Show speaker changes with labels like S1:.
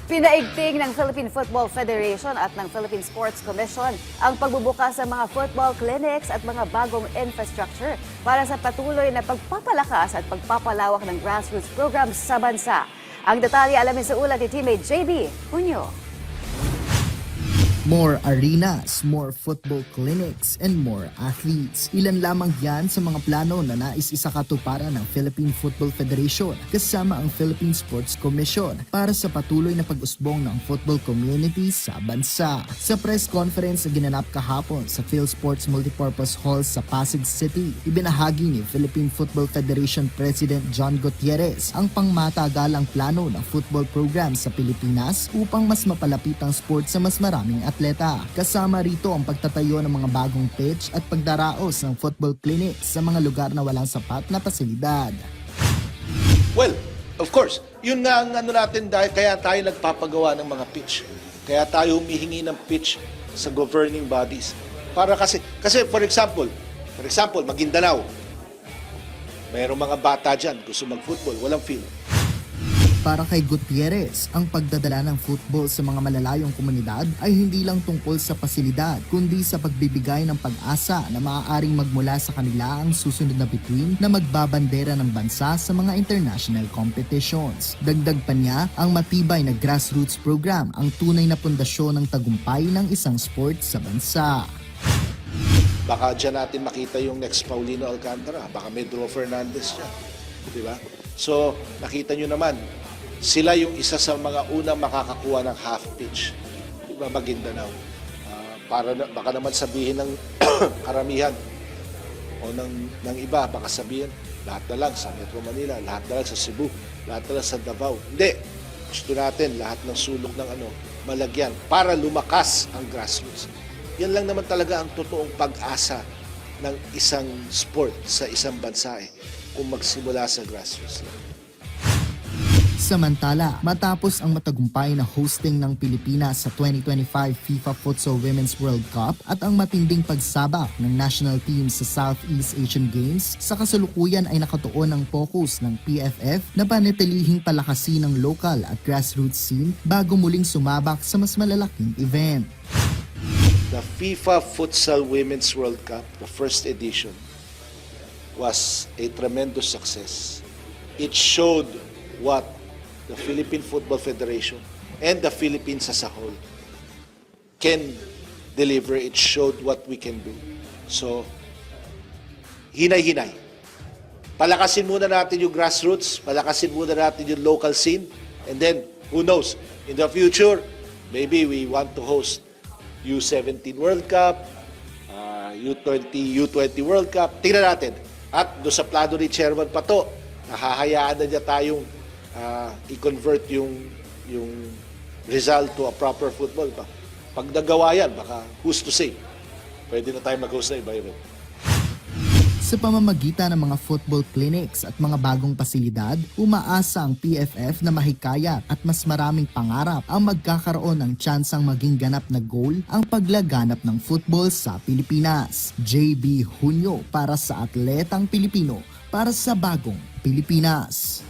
S1: Pinaigting ng Philippine Football Federation at ng Philippine Sports Commission ang pagbubukas ng mga football clinics at mga bagong infrastructure para sa patuloy na pagpapalakas at pagpapalawak ng grassroots programs sa bansa. Ang detalye alamin sa ulat ni teammate JB Junio.
S2: More arenas, more football clinics, and more athletes. Ilan lamang yan sa mga plano na nais isakatuparan ng Philippine Football Federation kasama ang Philippine Sports Commission para sa patuloy na pag-usbong ng football community sa bansa. Sa press conference na ginanap kahapon sa PhilSports Multipurpose Hall sa Pasig City, ibinahagi ni Philippine Football Federation President John Gutierrez ang pangmatagalang plano ng football program sa Pilipinas upang mas mapalapit ang sport sa mas maraming atleta. Kasama rito ang pagtatayo ng mga bagong pitch at pagdaraos ng football clinics sa mga lugar na walang sapat na pasilidad.
S3: Well, of course, yun nga ang ano natin dahil kaya tayo nagpapagawa ng mga pitch. Kaya tayo humihingi ng pitch sa governing bodies. Para kasi for example, Maguindanao, mayroong mga bata dyan gusto mag-football, walang field.
S2: Para kay Gutierrez, ang pagdadala ng football sa mga malalayong komunidad ay hindi lang tungkol sa pasilidad, kundi sa pagbibigay ng pag-asa na maaaring magmula sa kanila ang susunod na bituin na magbabandera ng bansa sa mga international competitions. Dagdag pa niya, ang matibay na grassroots program ang tunay na pundasyon ng tagumpay ng isang sport sa bansa.
S3: Baka dyan natin makita yung next Paulino Alcantara, baka may Drew Fernandez dyan. Diba? So, nakita nyo naman, sila yung isa sa mga unang makakakuha ng half pitch. Diba, Maguindanao. Baka naman sabihin ng karamihan o ng iba, baka sabihin, lahat na lang sa Metro Manila, lahat na lang sa Cebu, lahat na lang sa Davao. Hindi. Gusto natin lahat ng sulok ng malagyan para lumakas ang grassroots. Yan lang naman talaga ang totoong pag-asa ng isang sport sa isang bansa kung magsimula sa grassroots.
S2: Samantala, matapos ang matagumpay na hosting ng Pilipinas sa 2025 FIFA Futsal Women's World Cup at ang matinding pagsabak ng national team sa Southeast Asian Games, sa kasalukuyan ay nakatuon ang focus ng PFF na panatilihing palakasin ng local at grassroots scene bago muling sumabak sa mas malalaking event.
S3: The FIFA Futsal Women's World Cup, the first edition, was a tremendous success. It showed what the Philippine Football Federation and the Philippines as a whole can deliver. It showed what we can do. So, hinay-hinay. Palakasin muna natin yung grassroots, palakasin muna natin yung local scene, and then, who knows, in the future, maybe we want to host U17 World Cup, U20 World Cup. Tingnan natin. At doon sa plano ni Chairman Pato, nahahayaan na niya tayong i-convert yung result to a proper football. Pag nagawa yan, baka who's to say? Pwede na tayo mag-host na iba.
S2: Sa pamamagitan ng mga football clinics at mga bagong pasilidad, umaasa ang PFF na mahikayat at mas maraming pangarap ang magkakaroon ng tsansang maging ganap na goal ang paglaganap ng football sa Pilipinas. JB Junio para sa Atletang Pilipino, para sa Bagong Pilipinas.